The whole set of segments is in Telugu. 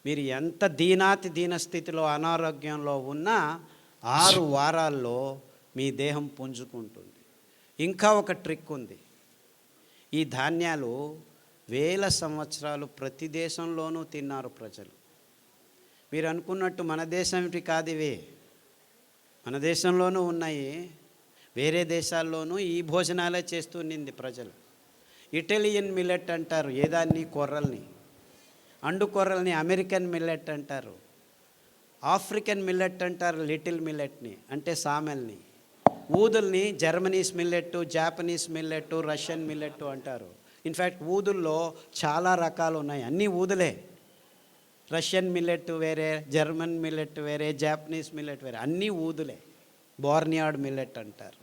మీరు ఎంత దీనాతి దీనస్థితిలో అనారోగ్యంలో ఉన్నా 6 వారాల్లో మీ దేహం పుంజుకుంటుంది. ఇంకా ఒక ట్రిక్ ఉంది. ఈ ధాన్యాలు వేల సంవత్సరాలు ప్రతి దేశంలోనూ తిన్నారు ప్రజలు. మీరు అనుకున్నట్టు మన దేశంటి కాదు ఇవి, మన దేశంలోనూ ఉన్నాయి, వేరే దేశాల్లోనూ ఈ భోజనాలే చేస్తూనింది ప్రజలు. ఇటాలియన్ మిల్లెట్ అంటారు ఏదాన్ని, కొర్రల్ని. అండు కొర్రల్ని అమెరికన్ మిల్లెట్ అంటారు. ఆఫ్రికన్ మిల్లెట్ అంటారు లిటిల్ మిల్లెట్ని, అంటే సామెల్ని. ఊదుల్ని జర్మనీస్ మిల్లెట్టు, జాపనీస్ మిల్లెట్టు, రష్యన్ మిల్లెట్టు అంటారు. ఇన్ఫ్యాక్ట్ ఊదుల్లో చాలా రకాలు ఉన్నాయి, అన్నీ ఊదులే. రష్యన్ మిల్లెట్ వేరే, జర్మన్ మిల్లెట్ వేరే, జాపనీస్ మిల్లెట్ వేరే, అన్నీ ఊదులే. బోర్నియాడ్ మిల్లెట్ అంటారు.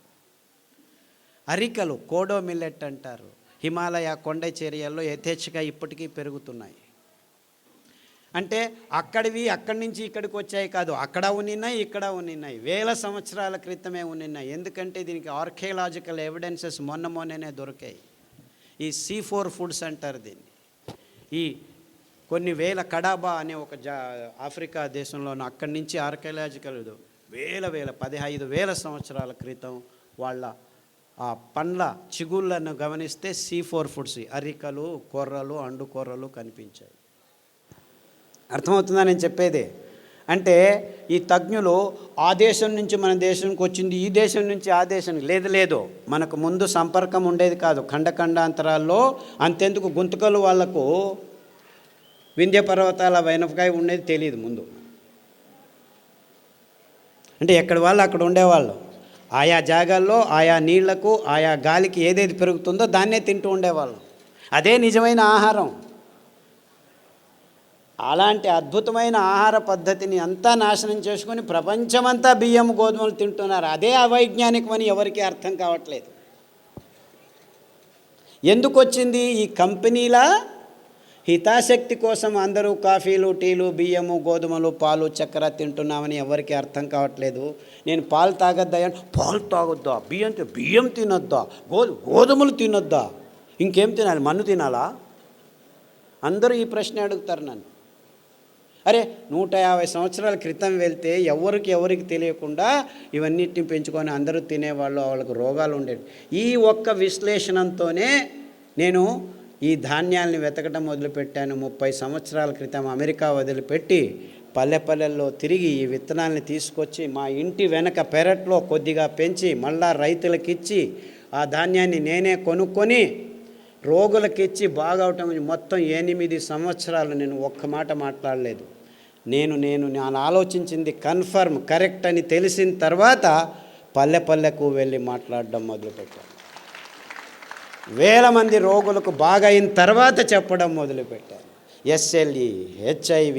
అరికలు కోడో మిల్లెట్ అంటారు. హిమాలయ కొండ చర్యల్లో యథేచ్ఛగా ఇప్పటికీ పెరుగుతున్నాయి. అంటే అక్కడివి అక్కడి నుంచి ఇక్కడికి వచ్చాయి కాదు, అక్కడ ఉన్నాయి ఇక్కడ ఉన్నాయి, వేల సంవత్సరాల క్రితమే ఉన్నాయి. ఎందుకంటే దీనికి ఆర్కియలాజికల్ ఎవిడెన్సెస్ మొన్ననే దొరికాయి. ఈ C4 ఫుడ్స్ అంటారు దీన్ని. ఈ కొన్ని వేల కడాబా అనే ఒక ఆఫ్రికా దేశంలోనూ అక్కడి నుంచి ఆర్కియలాజికల్ వేల 15,000 సంవత్సరాల క్రితం వాళ్ళ ఆ పండ్ల చిగుళ్ళను గమనిస్తే C4 ఫుడ్స్, అరికలు, కొర్రలు, అండు కొర్రలు కనిపించాయి. అర్థమవుతుందా నేను చెప్పేది? అంటే ఈ తజ్ఞులు ఆ దేశం నుంచి మన దేశానికి వచ్చింది, ఈ దేశం నుంచి ఆ దేశానికి లేదు. మనకు ముందు సంపర్కం ఉండేది కాదు. ఖండాంతరాల్లో అంతెందుకు గుంతకలు వాళ్లకు వింధ్య పర్వతాల వెనపకాయ ఉండేది తెలియదు ముందు. అంటే ఎక్కడి వాళ్ళు అక్కడ ఉండేవాళ్ళు. ఆయా జాగాల్లో ఆయా నీళ్లకు ఆయా గాలికి ఏదేది పెరుగుతుందో దాన్నే తింటూ ఉండేవాళ్ళు. అదే నిజమైన ఆహారం. అలాంటి అద్భుతమైన ఆహార పద్ధతిని అంతా నాశనం చేసుకొని ప్రపంచమంతా బియ్యం గోధుమలు తింటున్నారు. అదే అవైజ్ఞానికమని ఎవరికీ అర్థం కావట్లేదు. ఎందుకు వచ్చింది? ఈ కంపెనీల హితాశక్తి కోసం అందరూ కాఫీలు, టీలు, బియ్యము, గోధుమలు, పాలు, చక్కెర తింటున్నామని ఎవరికి అర్థం కావట్లేదు. నేను పాలు తాగొద్దా, పాలు తాగొద్దా, బియ్యం తినొద్దా, గోధుమలు తినొద్దా, ఇంకేం తినాలి, మన్ను తినాలా? అందరూ ఈ ప్రశ్న అడుగుతారు నన్ను. అరే 150 సంవత్సరాల క్రితం వెళ్తే ఎవరికి తెలియకుండా ఇవన్నిటిని పెంచుకొని అందరూ తినేవాళ్ళు, వాళ్ళకు రోగాలు ఉండేవి. ఈ ఒక్క విశ్లేషణతోనే నేను ఈ ధాన్యాలని వెతకడం మొదలుపెట్టాను. 30 సంవత్సరాల క్రితం అమెరికా వదిలిపెట్టి పల్లెల్లో తిరిగి ఈ విత్తనాలని తీసుకొచ్చి మా ఇంటి వెనక పెరట్లో కొద్దిగా పెంచి మళ్ళా రైతులకిచ్చి ఆ ధాన్యాన్ని నేనే కొనుక్కొని రోగులకిచ్చి బాగవటం. మొత్తం 8 సంవత్సరాలు నేను ఒక్క మాట మాట్లాడలేదు. నేను ఆలోచించింది కన్ఫర్మ్ కరెక్ట్ అని తెలిసిన తర్వాత పల్లెకు వెళ్ళి మాట్లాడడం మొదలుపెట్టాను. వేల మంది రోగులకు బాగా అయిన తర్వాత చెప్పడం మొదలుపెట్టాను. SLE, HIV,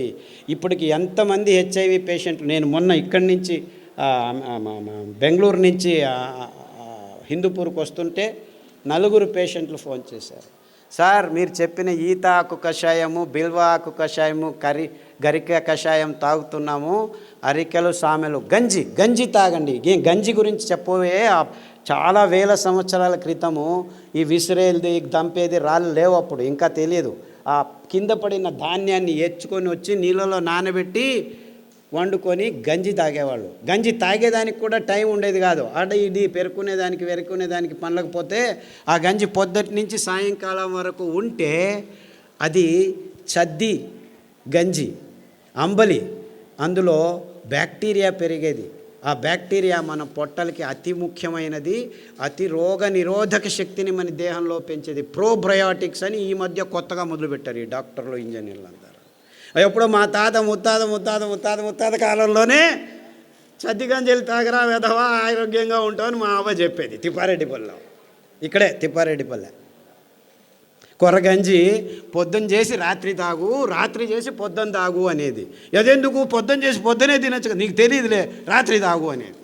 ఇప్పటికి ఎంతమంది HIV పేషెంట్లు. నేను మొన్న ఇక్కడి నుంచి బెంగళూరు నుంచి హిందూపూర్కి వస్తుంటే 4 పేషెంట్లు ఫోన్ చేశారు. సార్ మీరు చెప్పిన ఈత ఆకు కషాయము, బిల్వ ఆకు కషాయము, గరిక కషాయం తాగుతున్నాము, అరికెలు, సామెలు, గంజి తాగండి. గంజి గురించి చెప్పబోయే చాలా వేల సంవత్సరాల క్రితము ఈ విసిరేది, దంపేది రాళ్ళు లేవు, అప్పుడు ఇంకా తెలియదు. ఆ కింద పడిన ధాన్యాన్ని ఎచ్చుకొని వచ్చి నీళ్ళలో నానబెట్టి వండుకొని గంజి తాగేవాళ్ళు. గంజి తాగేదానికి కూడా టైం ఉండేది కాదు. ఇది వెరుకునేదానికి పనలేకపోతే ఆ గంజి పొద్దుటి నుంచి సాయంకాలం వరకు ఉంటే అది చద్ది గంజి, అంబలి. అందులో బ్యాక్టీరియా పెరిగేది. ఆ బ్యాక్టీరియా మన పొట్టలకి అతి ముఖ్యమైనది. అతి రోగ నిరోధక శక్తిని మన దేహంలో పెంచేది. ప్రోబయోటిక్స్ అని ఈ మధ్య కొత్తగా మొదలుపెట్టారు ఈ డాక్టర్లు, ఇంజనీర్లు అందరూ. ఎప్పుడో మా తాత ముత్తాత కాలంలోనే చద్దిగంజలు తాగరా వెధవా, ఆరోగ్యంగా ఉంటామని మా అవ్వ చెప్పేది. తిప్పారెడ్డిపల్లె, ఇక్కడే తిప్పారెడ్డిపల్లె. కొర్రగంజి పొద్దున్న చేసి రాత్రి తాగు, రాత్రి చేసి పొద్దున్న తాగు అనేది. అదెందుకు? పొద్దున్న చేసి పొద్దునే తినచ్చు కదా, నీకు తెలియదులే, రాత్రి తాగు అనేది.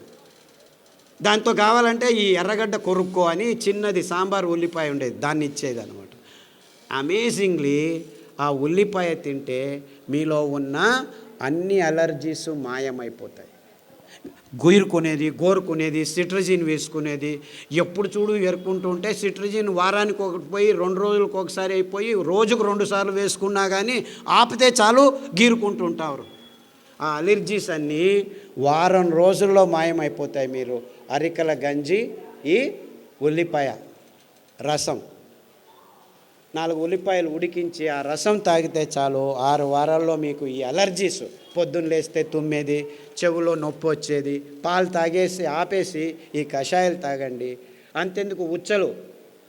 దాంతో కావాలంటే ఈ ఎర్రగడ్డ కొరుక్కో అని చిన్నది సాంబార్ ఉల్లిపాయ ఉండేది, దాన్ని ఇచ్చేది అనమాట. అమేజింగ్లీ ఆ ఉల్లిపాయ తింటే మీలో ఉన్న అన్ని అలర్జీస్ మాయమైపోతాయి. గోరుకునేది సిట్రజిన్ వేసుకునేది. ఎప్పుడు చూడు ఎరుకుంటూ ఉంటే సిట్రజిన్ వారానికి ఒకటి పోయి 2 రోజులకు ఒకసారి అయిపోయి రోజుకు 2 సార్లు వేసుకున్నా కానీ ఆపితే చాలు గీరుకుంటూ ఉంటారు. ఆ అలర్జీస్ అన్నీ వారం రోజుల్లో మాయమైపోతాయి. మీరు అరికల గంజి, ఈ ఉల్లిపాయ రసం, 4 ఉల్లిపాయలు ఉడికించి ఆ రసం తాగితే చాలు 6 వారాల్లో మీకు ఈ అలర్జీస్, పొద్దున్న లేస్తే తుమ్మేది, చెవులో నొప్పి వచ్చేది, పాలు తాగేసి ఆపేసి ఈ కషాయాలు తాగండి. అంతెందుకు ఉచ్చలు,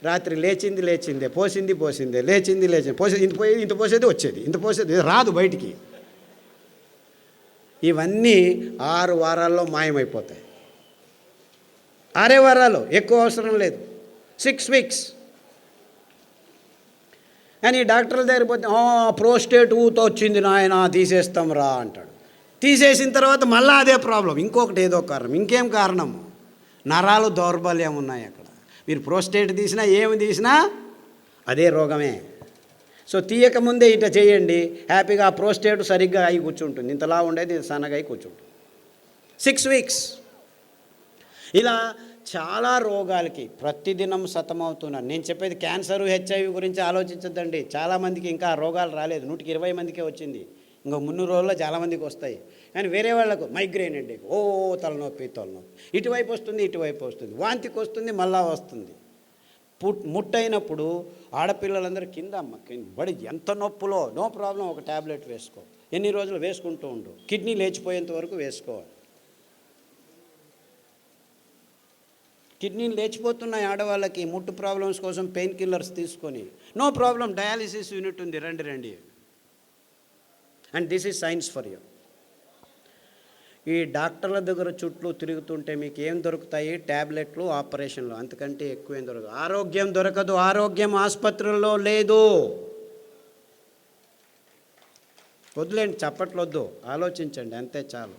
రాత్రి లేచిందే, పోసిందే, లేచింది పోసేది, ఇంత పోసేది వచ్చేది, ఇంత పోసేది రాదు బయటికి. ఇవన్నీ 6 వారాల్లో మాయమైపోతాయి. 6 వారాలు, ఎక్కువ అవసరం లేదు, 6 వీక్స్. అని డాక్టర్ల దగ్గర పోతే ప్రోస్టేట్ ఊత వచ్చింది నాయన తీసేస్తాం రా అంటాడు. తీసేసిన తర్వాత మళ్ళీ అదే ప్రాబ్లం, ఇంకొకటి ఏదో కారణం, ఇంకేం కారణం, నరాలు దౌర్బల్యం ఉన్నాయి అక్కడ. మీరు ప్రోస్టేట్ తీసినా ఏమి తీసినా అదే రోగమే. సో తీయకముందే ఇట చేయండి, హ్యాపీగా ఆ ప్రోస్టేట్ సరిగ్గా అయి కూర్చుంటుంది, ఇంతలా ఉండేది సన్నగా అయి కూర్చుంటుంది. 6 వీక్స్. ఇలా చాలా రోగాలకి ప్రతిదినం సతమవుతున్నారు. నేను చెప్పేది క్యాన్సరు, హెచ్ఐవి గురించి ఆలోచించద్దండి. చాలామందికి ఇంకా ఆ రోగాలు రాలేదు, 120 మందికే వచ్చింది. ఇంకో 300 రోజుల్లో చాలామందికి వస్తాయి. కానీ వేరే వాళ్ళకు మైగ్రేన్ అండి, తలనొప్పి, ఇటువైపు వస్తుంది, వాంతికి వస్తుంది, మళ్ళా వస్తుంది. ముట్టయినప్పుడు ఆడపిల్లలందరూ కింద బడి ఎంత నొప్పులో, నో ప్రాబ్లం, ఒక ట్యాబ్లెట్ వేసుకో, ఎన్ని రోజులు వేసుకుంటూ ఉండు, కిడ్నీ లేచిపోయేంత వరకు వేసుకోవాలి. కిడ్నీలు లేచిపోతున్నాయి ఆడవాళ్ళకి, ముట్టు ప్రాబ్లమ్స్ కోసం పెయిన్ కిల్లర్స్ తీసుకొని, నో ప్రాబ్లం, డయాలిసిస్ యూనిట్ ఉంది, రండి. And this is science for you. ఈ డాక్టర్ల దగ్గర చుట్టూ తిరుగుతుంటే మీకు ఏం దొరుకుతాయి? ట్యాబ్లెట్లు, ఆపరేషన్లు, అంతకంటే ఎక్కువ ఏం దొరకదు. ఆరోగ్యం దొరకదు, ఆరోగ్యం ఆసుపత్రుల్లో లేదు. వద్దులేండి, చప్పట్లొద్దు, ఆలోచించండి, అంతే చాలు.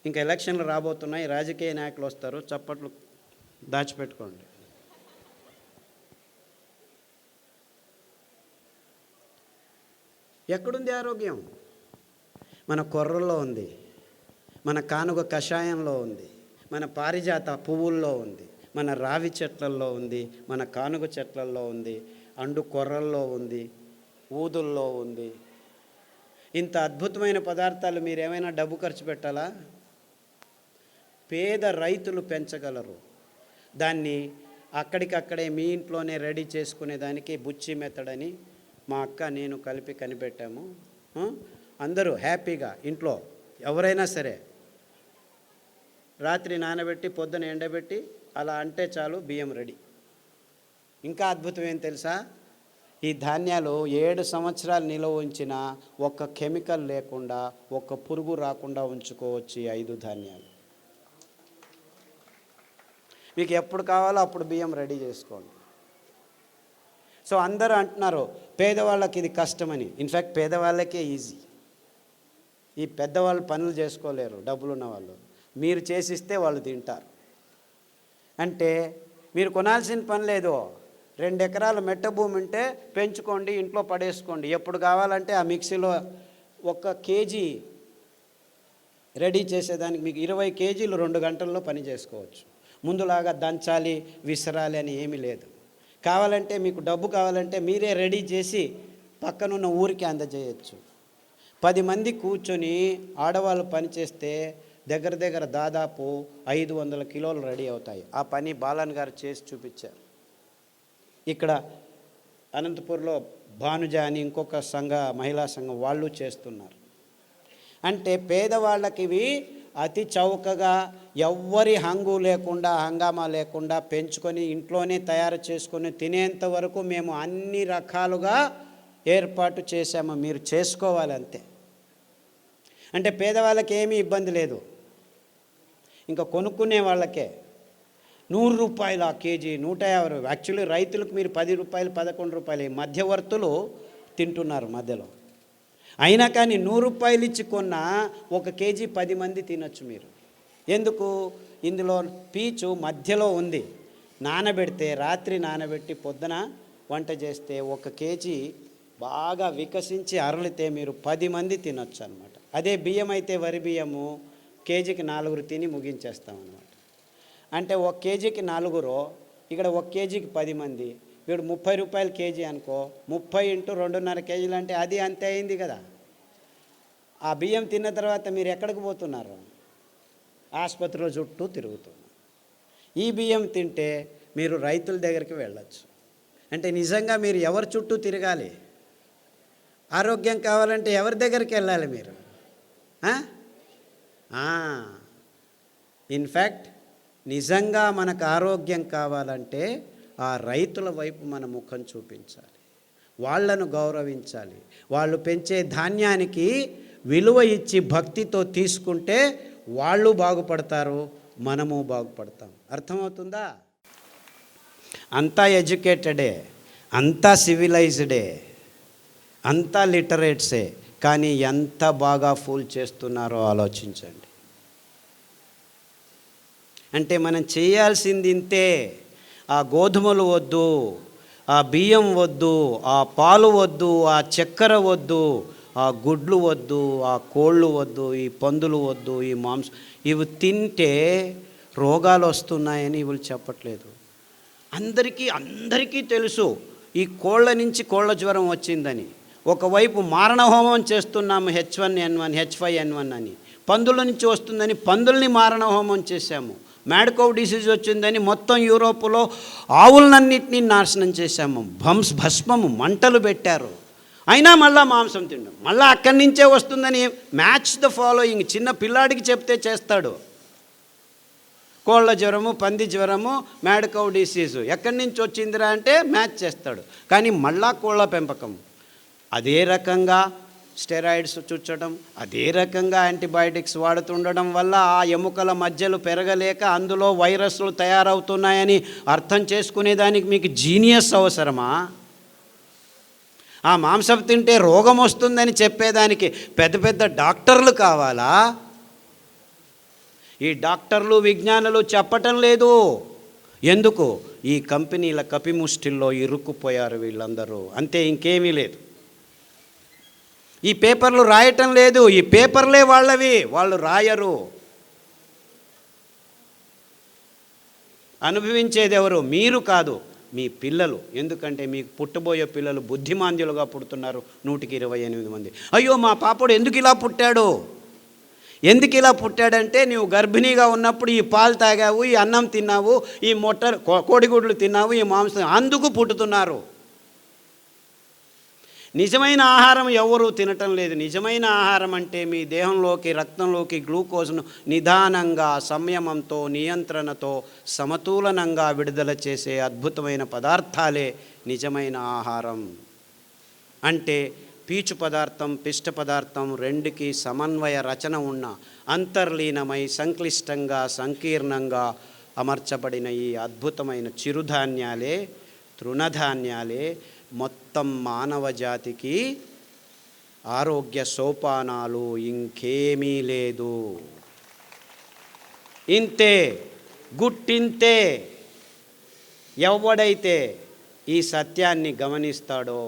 ఇంకా ఎలక్షన్లు రాబోతున్నాయి, రాజకీయ నాయకులు వస్తారు, చప్పట్లు దాచిపెట్టుకోండి. ఎక్కడుంది ఆరోగ్యం? మన కొర్రల్లో ఉంది, మన కానుగ కషాయంలో ఉంది, మన పారిజాత పువ్వుల్లో ఉంది, మన రావి చెట్లల్లో ఉంది, మన కానుగ చెట్లల్లో ఉంది, అండు కొర్రల్లో ఉంది, ఊదుల్లో ఉంది. ఇంత అద్భుతమైన పదార్థాలు మీరు ఏమైనా డబ్బు ఖర్చు పెట్టాలా? పేద రైతులు పెంచగలరు. దాన్ని అక్కడికక్కడే మీ ఇంట్లోనే రెడీ చేసుకునేదానికి బుచ్చి మెత్తడని మా అక్క నేను కలిపి కనిపెట్టాము. అందరూ హ్యాపీగా ఇంట్లో ఎవరైనా సరే రాత్రి నానబెట్టి పొద్దున ఎండబెట్టి అలా అంటే చాలు, బియ్యం రెడీ. ఇంకా అద్భుతం ఏం తెలుసా? ఈ ధాన్యాలు 7 సంవత్సరాలు నిల్వ ఉంచిన ఒక్క కెమికల్ లేకుండా, ఒక్క పురుగు రాకుండా ఉంచుకోవచ్చు ఈ 5 ధాన్యాలు. మీకు ఎప్పుడు కావాలో అప్పుడు బియ్యం రెడీ చేసుకోండి. సో అందరూ అంటున్నారు పేదవాళ్ళకి ఇది కష్టమని. ఇన్ఫ్యాక్ట్ పేదవాళ్ళకే ఈజీ. ఈ పెద్దవాళ్ళు పనులు చేసుకోలేరు, డబ్బులున్న వాళ్ళు. మీరు చేసిస్తే వాళ్ళు తింటారు. అంటే మీరు కొనాల్సిన పని లేదు. 2 ఎకరాల మెట్ట భూమి ఉంటే పెంచుకోండి, ఇంట్లో పడేసుకోండి. ఎప్పుడు కావాలంటే ఆ మిక్సీలో 1 కేజీ రెడీ చేసేదానికి మీకు 20 కేజీలు 2 గంటల్లో పని చేసుకోవచ్చు. ముందులాగా దంచాలి, విసరాలి అని ఏమీ లేదు. కావాలంటే మీకు డబ్బు కావాలంటే మీరే రెడీ చేసి పక్కనున్న ఊరికి అందజేయచ్చు. 10 మంది కూర్చొని ఆడవాళ్ళు పనిచేస్తే దగ్గర దాదాపు 500 కిలోలు రెడీ అవుతాయి. ఆ పని బాలన్ గారు చేసి చూపించారు. ఇక్కడ అనంతపూర్లో భానుజ అని ఇంకొక మహిళా సంఘం వాళ్ళు చేస్తున్నారు. అంటే పేదవాళ్ళకి ఇవి అతి చౌకగా, ఎవ్వరి హంగామా లేకుండా పెంచుకొని ఇంట్లోనే తయారు చేసుకొని తినేంత వరకు మేము అన్ని రకాలుగా ఏర్పాటు చేశాము. మీరు చేసుకోవాలి అంతే. అంటే పేదవాళ్ళకి ఏమీ ఇబ్బంది లేదు. ఇంకా కొనుక్కునే వాళ్ళకే 100 రూపాయలు ఆ కేజీ, 150. యాక్చువల్లీ రైతులకు మీరు 10 రూపాయలు, 11 రూపాయలు మధ్యవర్తులు తింటున్నారు మధ్యలో. అయినా కానీ 100 రూపాయలు ఇచ్చి కొన్న 1 కేజీ 10 మంది తినొచ్చు మీరు. ఎందుకు? ఇందులో పీచు మధ్యలో ఉంది. నానబెడితే, రాత్రి నానబెట్టి పొద్దున వంట చేస్తే 1 కేజీ బాగా వికసించి అరలితే మీరు 10 మంది తినొచ్చు అనమాట. అదే బియ్యం అయితే వరి బియ్యము కేజీకి 4 తిని ముగించేస్తాం అన్నమాట. అంటే 1 కేజీకి 4, ఇక్కడ 1 కేజీకి 10 మంది, వీడు 30 రూపాయలు కేజీ అనుకో, 30 × 2.5 కేజీలు అంటే అది అంతే అయింది కదా. ఆ బియ్యం తిన్న తర్వాత మీరు ఎక్కడికి పోతున్నారు? ఆసుపత్రిలో చుట్టూ తిరుగుతున్నారు. ఈ బియ్యం తింటే మీరు రైతుల దగ్గరికి వెళ్ళచ్చు. అంటే నిజంగా మీరు ఎవరి చుట్టూ తిరగాలి? ఆరోగ్యం కావాలంటే ఎవరి దగ్గరికి వెళ్ళాలి మీరు? ఇన్ఫ్యాక్ట్ నిజంగా మనకు ఆరోగ్యం కావాలంటే ఆ రైతుల వైపు మన ముఖం చూపించాలి, వాళ్ళను గౌరవించాలి, వాళ్ళు పెంచే ధాన్యానికి విలువ ఇచ్చి భక్తితో తీసుకుంటే వాళ్ళు బాగుపడతారు, మనము బాగుపడతాం. అర్థమవుతుందా? అంతా ఎడ్యుకేటెడే, అంతా సివిలైజ్డే, అంతా లిటరేట్సే, కానీ ఎంత బాగా ఫూల్ చేస్తున్నారో ఆలోచించండి. అంటే మనం చేయాల్సింది ఇంతే. ఆ గోధుమలు వద్దు, ఆ బియ్యం వద్దు, ఆ పాలు వద్దు, ఆ చక్కెర వద్దు, ఆ గుడ్లు వద్దు, ఆ కోళ్ళు వద్దు, ఈ పందులు వద్దు, ఈ మాంసం. ఇవి తింటే రోగాలు వస్తున్నాయని ఇవి చెప్పట్లేదు. అందరికీ తెలుసు ఈ కోళ్ళ నుంచి కోళ్ళ జ్వరం వచ్చిందని. ఒకవైపు మారణహోమం చేస్తున్నాము, H1N1 H5N1 అని. పందుల నుంచి వస్తుందని పందుల్ని మారణహోమం చేశాము. మ్యాడ్ కౌ డిసీజ్ వచ్చిందని మొత్తం యూరోపులో ఆవులన్నింటినీ నాశనం చేశాము. భస్మము మంటలు పెట్టారు. అయినా మళ్ళా మాంసం తిండం, మళ్ళీ అక్కడి నుంచే వస్తుందని. Match the following. చిన్న పిల్లాడికి చెప్తే చేస్తాడు. కోళ్ళ జ్వరము, పంది జ్వరము, మ్యాడ్ కౌ డిసీజు ఎక్కడి నుంచి వచ్చిందిరా అంటే మ్యాచ్ చేస్తాడు. కానీ మళ్ళా కోళ్ళ పెంపకం, అదే రకంగా స్టెరాయిడ్స్ చుచ్చడం, అదే రకంగా యాంటీబయాటిక్స్ వాడుతుండడం వల్ల ఆ ఎముకల మధ్యలు పెరగలేక అందులో వైరస్లు తయారవుతున్నాయని అర్థం చేసుకునేదానికి మీకు జీనియస్ అవసరమా? ఆ మాంసం తింటే రోగం వస్తుందని చెప్పేదానికి పెద్ద పెద్ద డాక్టర్లు కావాలా? ఈ డాక్టర్లు విజ్ఞానులు చెప్పటం లేదు. ఎందుకు? ఈ కంపెనీల కపిముష్టిల్లో ఇరుక్కుపోయారు వీళ్ళందరూ, అంతే, ఇంకేమీ లేదు. ఈ పేపర్లు రాయటం లేదు, ఈ పేపర్లే వాళ్ళవి, వాళ్ళు రాయరు. అనుభవించేది ఎవరు? మీరు కాదు, మీ పిల్లలు. ఎందుకంటే మీకు పుట్టబోయే పిల్లలు బుద్ధిమాంద్యులుగా పుడుతున్నారు 128 మంది. అయ్యో మా పాపడు ఎందుకు ఇలా పుట్టాడు? ఎందుకు ఇలా పుట్టాడంటే నీవు గర్భిణీగా ఉన్నప్పుడు ఈ పాలు తాగావు, ఈ అన్నం తిన్నావు, ఈ కోడిగుడ్లు తిన్నావు, ఈ మాంసం, అందుకు పుట్టుతున్నారు. నిజమైన ఆహారం ఎవరూ తినటం లేదు. నిజమైన ఆహారం అంటే మీ దేహంలోకి, రక్తంలోకి గ్లూకోజ్ను నిదానంగా, సంయమంతో, నియంత్రణతో, సమతులనంగా విడుదల చేసే అద్భుతమైన పదార్థాలే నిజమైన ఆహారం. అంటే పీచు పదార్థం, పిష్ట పదార్థం రెండుకి సమన్వయ రచన ఉన్న, అంతర్లీనమై సంక్లిష్టంగా, సంకీర్ణంగా అమర్చబడిన ఈ అద్భుతమైన చిరుధాన్యాలే, తృణధాన్యాలే మొత్తం మానవ జాతికి ఆరోగ్య సోపానాలు. ఇంకేమీ లేదు. ఇంతే, గుట్టింతే. ఎవడైతే ఈ సత్యాన్ని గమనిస్తాడో,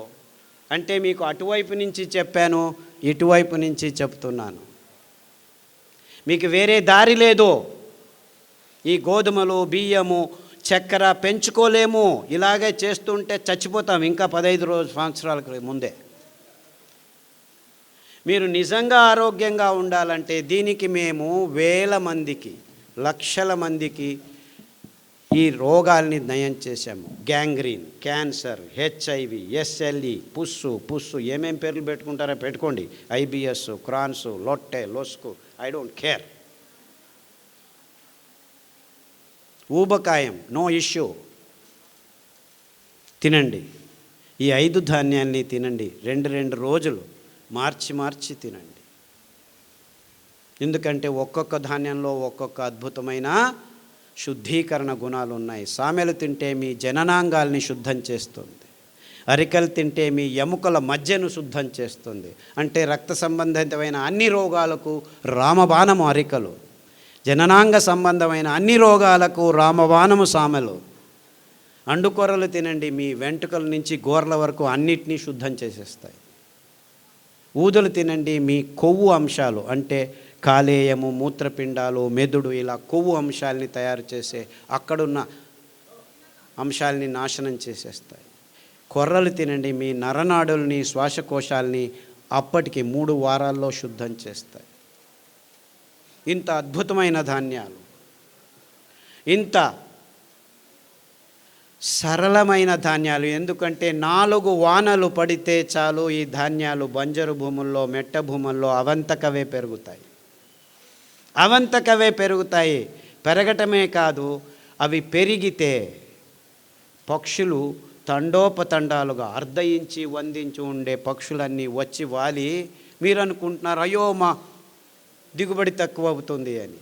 అంటే మీకు అటువైపు నుంచి చెప్పాను, ఇటువైపు నుంచి చెప్తున్నాను, మీకు వేరే దారి లేదు. ఈ గోధుమలు, బియ్యము, చక్కెర పెంచుకోలేము. ఇలాగే చేస్తుంటే చచ్చిపోతాం ఇంకా 15 సంవత్సరాల ముందే. మీరు నిజంగా ఆరోగ్యంగా ఉండాలంటే దీనికి మేము వేల మందికి, లక్షల మందికి ఈ రోగాల్ని నయం చేశాము. గ్యాంగ్రీన్, క్యాన్సర్, HIV, SLE, పుస్సు ఏమేం పేర్లు పెట్టుకుంటారో పెట్టుకోండి. IBS, క్రాన్స్, లొట్టె, లొస్కు, ఐ డోంట్ కేర్. ఊబకాయం, నో ఇష్యూ. తినండి. ఈ 5 ధాన్యాల్ని తినండి. 2 రోజులు మార్చి తినండి. ఎందుకంటే ఒక్కొక్క ధాన్యంలో ఒక్కొక్క అద్భుతమైన శుద్ధీకరణ గుణాలు ఉన్నాయి. సామెలు తింటే మీ జననాంగాల్ని శుద్ధం చేస్తుంది. అరికలు తింటే మీ ఎముకల మధ్యను శుద్ధం చేస్తుంది. అంటే రక్త సంబంధితమైన అన్ని రోగాలకు రామబాణము అరికలు, జననాంగ సంబంధమైన అన్ని రోగాలకు రామబాణము సామెలు. అండుకొరలు తినండి, మీ వెంట్రుకల నుంచి గోర్ల వరకు అన్నిటినీ శుద్ధం చేసేస్తాయి. ఊదలు తినండి, మీ కొవ్వు అంశాలు అంటే కాలేయము, మూత్రపిండాలు, మెదడు, ఇలా కొవ్వు అంశాలని తయారు చేసే అక్కడున్న అంశాలని నాశనం చేసేస్తాయి. కొర్రలు తినండి, మీ నరనాడుల్ని, శ్వాసకోశాలని అప్పటికి 3 వారాల్లో శుద్ధం చేస్తాయి. ఇంత అద్భుతమైన ధాన్యాలు, ఇంత సరళమైన ధాన్యాలు. ఎందుకంటే 4 వానలు పడితే చాలు ఈ ధాన్యాలు బంజరు భూముల్లో, మెట్ట భూముల్లో అవంతకవే పెరుగుతాయి. అవంతకవే పెరుగుతాయి. పెరగటమే కాదు, అవి పెరిగితే పక్షులు తండోపతండాలుగా అర్ధయించి వందించి ఉండే పక్షులన్నీ వచ్చి వాలి, మీరు అనుకుంటున్నారు అయ్యో మా దిగుబడి తక్కువ అవుతుంది అని.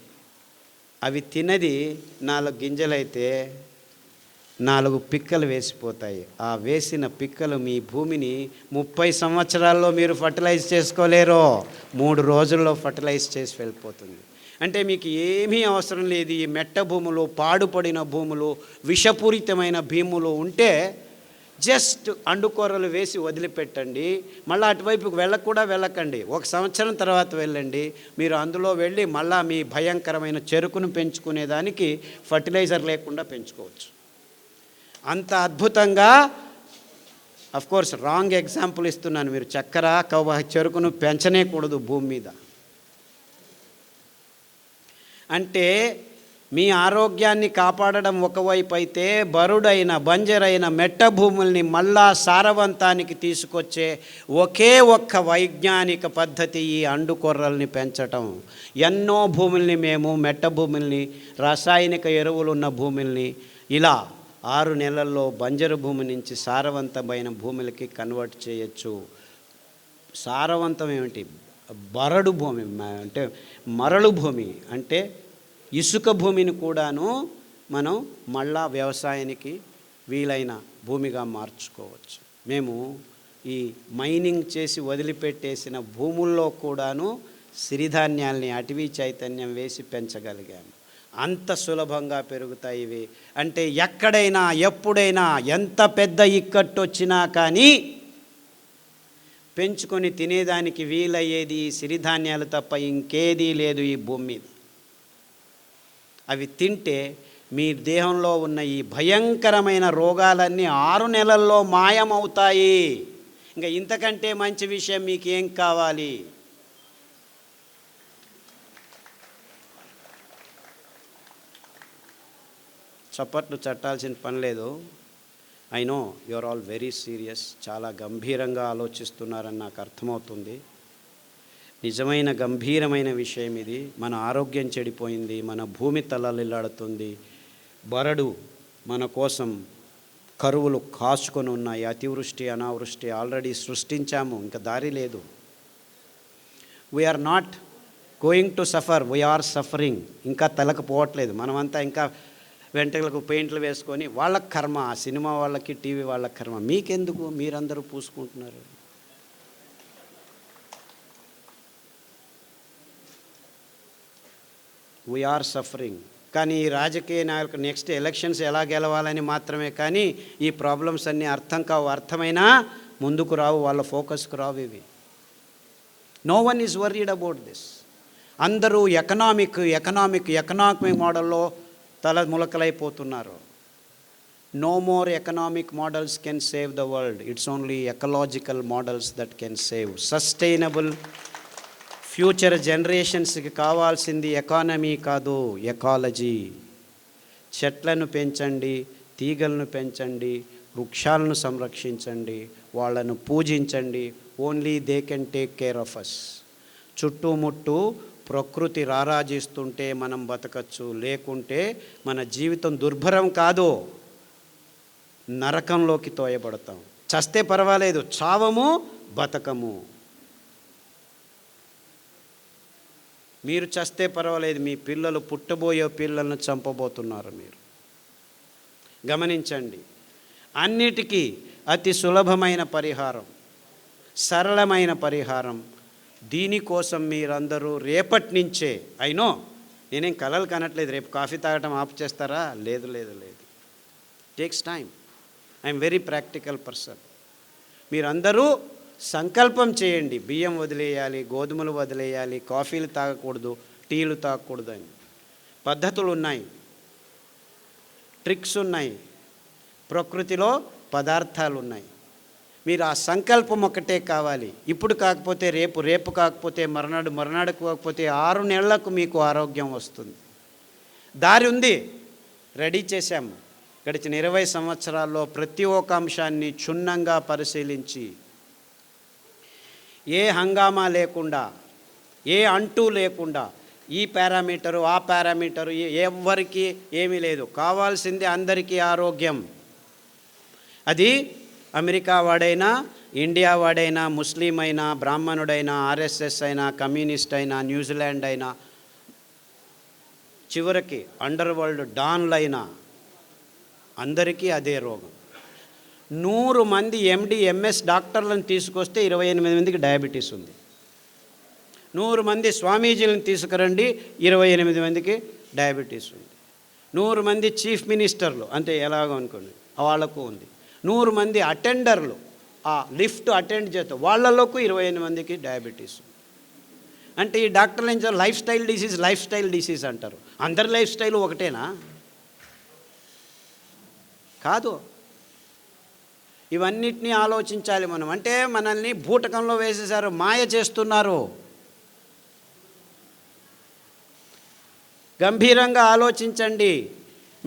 అవి తినది 4 గింజలైతే 4 పిక్కలు వేసిపోతాయి. ఆ వేసిన పిక్కలు మీ భూమిని 30 సంవత్సరాల్లో మీరు ఫర్టిలైజ్ చేసుకోలేరో, 3 రోజుల్లో ఫర్టిలైజ్ చేసి వెళ్ళిపోతుంది. అంటే మీకు ఏమీ అవసరం లేదు. ఈ మెట్ట భూములు, పాడుపడిన భూములు, విషపూరితమైన భూములు ఉంటే జస్ట్ అండుకొర్రలు వేసి వదిలిపెట్టండి. మళ్ళీ అటువైపుకి వెళ్ళకండి. 1 సంవత్సరం తర్వాత వెళ్ళండి. మీరు అందులో వెళ్ళి మళ్ళీ మీ భయంకరమైన చెరుకును పెంచుకునేదానికి ఫర్టిలైజర్ లేకుండా పెంచుకోవచ్చు. అంత అద్భుతంగా, అఫ్కోర్స్ రాంగ్ ఎగ్జాంపుల్ ఇస్తున్నాను. మీరు చక్కెర, చెరుకును పెంచనేకూడదు భూమి మీద. అంటే మీ ఆరోగ్యాన్ని కాపాడడం ఒకవైపు అయితే, బరుడైన బంజరైన మెట్ట భూముల్ని మళ్ళా సారవంతానికి తీసుకొచ్చే ఒకే ఒక్క వైజ్ఞానిక పద్ధతి ఈ అండుకొర్రల్ని పెంచటం. ఎన్నో భూముల్ని మేము మెట్ట భూముల్ని, రాసాయనిక ఎరువులున్న భూముల్ని ఇలా 6 నెలల్లో బంజరు భూమి నుంచి సారవంతమైన భూములకి కన్వర్ట్ చేయొచ్చు. సారవంతం ఏమిటి? బరడు భూమి అంటే మరలు భూమి అంటే ఇసుక భూమిని కూడాను మనం మళ్ళా వ్యవసాయానికి వీలైన భూమిగా మార్చుకోవచ్చు. మేము ఈ మైనింగ్ చేసి వదిలిపెట్టేసిన భూముల్లో కూడాను సిరిధాన్యాల్ని అటవీ చైతన్యం వేసి పెంచగలిగాము. అంత సులభంగా పెరుగుతాయి ఇవి. అంటే ఎక్కడైనా ఎప్పుడైనా ఎంత పెద్ద ఇక్కట్టు వచ్చినా కానీ పెంచుకొని తినేదానికి వీలయ్యేది సిరిధాన్యాలు తప్ప ఇంకేదీ లేదు ఈ భూమి మీద. అవి తింటే మీ దేహంలో ఉన్న ఈ భయంకరమైన రోగాలన్నీ 6 నెలల్లో మాయమవుతాయి. ఇంకా ఇంతకంటే మంచి విషయం మీకు ఏం కావాలి? చప్పట్లు చట్టాల్సిన పని లేదు. I know you are all very serious. చాలా గంభీరంగా ఆలోచిస్తున్నారని నాకు అర్థమవుతుంది. నిజమైన గంభీరమైన విషయం ఇది. మన ఆరోగ్యం చెడిపోయింది, మన భూమి తలలిల్లాడుతుంది, బరడు మన కోసం కరువులు కాచుకొని ఉన్నాయి. అతివృష్టి, అనావృష్టి ఆల్రెడీ సృష్టించాము, ఇంకా దారి లేదు. We're not going to suffer, we're suffering. ఇంకా తలకు పోవట్లేదు. మనమంతా ఇంకా వెంట్రుకలకు పెయింట్లు వేసుకొని వాళ్ళకి కర్మ, ఆ సినిమా వాళ్ళకి, టీవీ వాళ్ళకి కర్మ. మీకెందుకు? మీరందరూ పూసుకుంటున్నారు. We are suffering. కానీ ఈ రాజకీయ నాయకులు నెక్స్ట్ ఎలక్షన్స్ ఎలా గెలవాలని మాత్రమే కానీ ఈ ప్రాబ్లమ్స్ అన్నీ అర్థం కావు. అర్థమైనా ముందుకు రావు, వాళ్ళ ఫోకస్కు రావు ఇవి. No one is worried about this. అందరూ ఎకనామిక్ మోడల్లో తల ములకలైపోతున్నారు. No more economic models can save the world. It's only ecological models that can save. Sustainable future జనరేషన్స్కి కావాల్సింది ఎకానమీ కాదు, ఎకాలజీ. చెట్లను పెంచండి, తీగలను పెంచండి, వృక్షాలను సంరక్షించండి, వాళ్ళను పూజించండి. Only they can take care of us. చుట్టుముట్టు ప్రకృతి రారాజిస్తుంటే మనం బతకచ్చు, లేకుంటే మన జీవితం దుర్భరం కాదు, నరకంలోకి తోయబడతాం. చస్తే పర్వాలేదు, చావము బతకము. మీరు చస్తే పర్వాలేదు, మీ పిల్లలు, పుట్టబోయే పిల్లలను చంపబోతున్నారు మీరు. గమనించండి. అన్నిటికీ అతి సులభమైన పరిహారం, సరళమైన పరిహారం. దీనికోసం మీరందరూ రేపటి నుంచే, అయినో నేనేం కలలు కనట్లేదు, రేపు కాఫీ తాగటం ఆపు చేస్తారా? లేదు లేదు లేదు, takes time. I'm very practical person. మీరందరూ సంకల్పం చేయండి, బియ్యం వదిలేయాలి, గోధుమలు వదిలేయాలి, కాఫీలు తాగకూడదు, టీలు తాగకూడదు అని. పద్ధతులు ఉన్నాయి, ట్రిక్స్ ఉన్నాయి, ప్రకృతిలో పదార్థాలు ఉన్నాయి. మీరు ఆ సంకల్పం ఒకటే కావాలి. ఇప్పుడు కాకపోతే రేపు, రేపు కాకపోతే మర్నాడు, మర్నాడు కాకపోతే 6 నెలలకు మీకు ఆరోగ్యం వస్తుంది. దారి ఉంది, రెడీ చేశాము. గడిచిన 20 సంవత్సరాల్లో ప్రతి ఒక్క అంశాన్ని క్షుణ్ణంగా పరిశీలించి ఏ హంగామా లేకుండా, ఏ అంటూ లేకుండా, ఈ పారామీటరు ఆ పారామీటరు ఎవ్వరికి ఏమీ లేదు. కావాల్సింది అందరికీ ఆరోగ్యం. అది అమెరికా వాడైనా, ఇండియా వాడైనా, ముస్లిం అయినా, బ్రాహ్మణుడైనా, ఆర్ఎస్ఎస్ అయినా, కమ్యూనిస్ట్ అయినా, న్యూజిలాండ్ అయినా, చివరికి అండర్ వరల్డ్ డాన్లైనా అందరికీ అదే రోగం. 100 మంది ఎండి ఎంఎస్ డాక్టర్లను తీసుకొస్తే 28 మందికి డయాబెటీస్ ఉంది. 100 మంది స్వామీజీలను తీసుకురండి, 28 మందికి డయాబెటీస్ ఉంది. 100 మంది చీఫ్ మినిస్టర్లు అంటే ఎలాగో అనుకోండి వాళ్ళకు ఉంది. 100 మంది అటెండర్లు, ఆ లిఫ్ట్ అటెండ్ చేస్తే వాళ్ళకు 28 మందికి డయాబెటీస్. అంటే ఈ డాక్టర్లు ఏం చేస్తారు? లైఫ్ స్టైల్ డిసీజ్ అంటారు. అందరి లైఫ్ స్టైల్ ఒకటేనా? కాదు. ఇవన్నిటినీ ఆలోచించాలి మనం. అంటే మనల్ని బూటకంలో వేసేశారు, మాయ చేస్తున్నారు. గంభీరంగా ఆలోచించండి.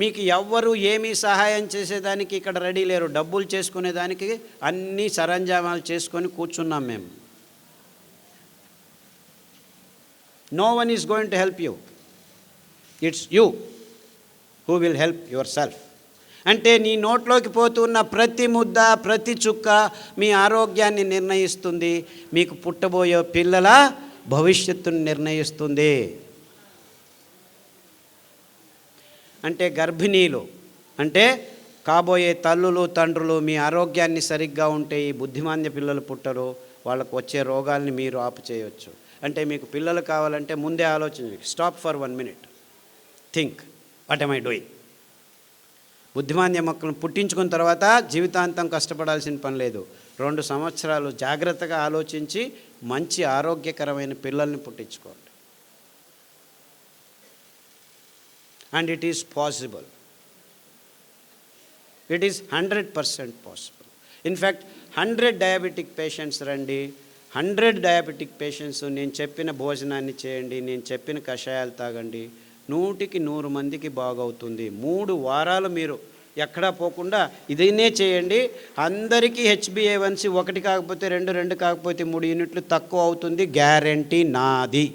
మీకు ఎవ్వరు ఏమీ సహాయం చేసేదానికి ఇక్కడ రెడీ లేరు. డబ్బులు చేసుకునేదానికి అన్ని సరంజామాలు చేసుకొని కూర్చున్నాం మేము. No one is going to help you. It's you who will help yourself. అంటే నీ నోట్లోకి పోతున్న ప్రతి ముద్ద, ప్రతి చుక్క మీ ఆరోగ్యాన్ని నిర్ణయిస్తుంది, మీకు పుట్టబోయే పిల్లల భవిష్యత్తును నిర్ణయిస్తుంది. అంటే గర్భిణీలు, అంటే కాబోయే తల్లులు, తండ్రులు మీ ఆరోగ్యాన్ని సరిగ్గా ఉంటే ఈ బుద్ధిమాంద్య పిల్లలు పుట్టరు. వాళ్ళకు వచ్చే రోగాల్ని మీరు ఆపు చేయవచ్చు. అంటే మీకు పిల్లలు కావాలంటే ముందే ఆలోచించండి. Stop for 1 minute, think, what am I doing? బుద్ధిమాంద్య మొక్కలను పుట్టించుకున్న తర్వాత జీవితాంతం కష్టపడాల్సిన పని లేదు. 2 సంవత్సరాలు జాగ్రత్తగా ఆలోచించి మంచి ఆరోగ్యకరమైన పిల్లల్ని పుట్టించుకోండి. And it is possible. It is 100% possible. In fact, 100 diabetic patients రండి, 100 diabetic patients నేను చెప్పిన భోజనాన్ని చేయండి, నేను చెప్పిన కషాయాలు తాగండి, 100కి 100 మందికి బాగవుతుంది. 3 వారాలు మీరు ఎక్కడా పోకుండా ఇదైనే చేయండి. అందరికీ HbA1c 1 కాకపోతే 2, 2 కాకపోతే 3 యూనిట్లు తక్కువ అవుతుంది. గ్యారంటీ నాది.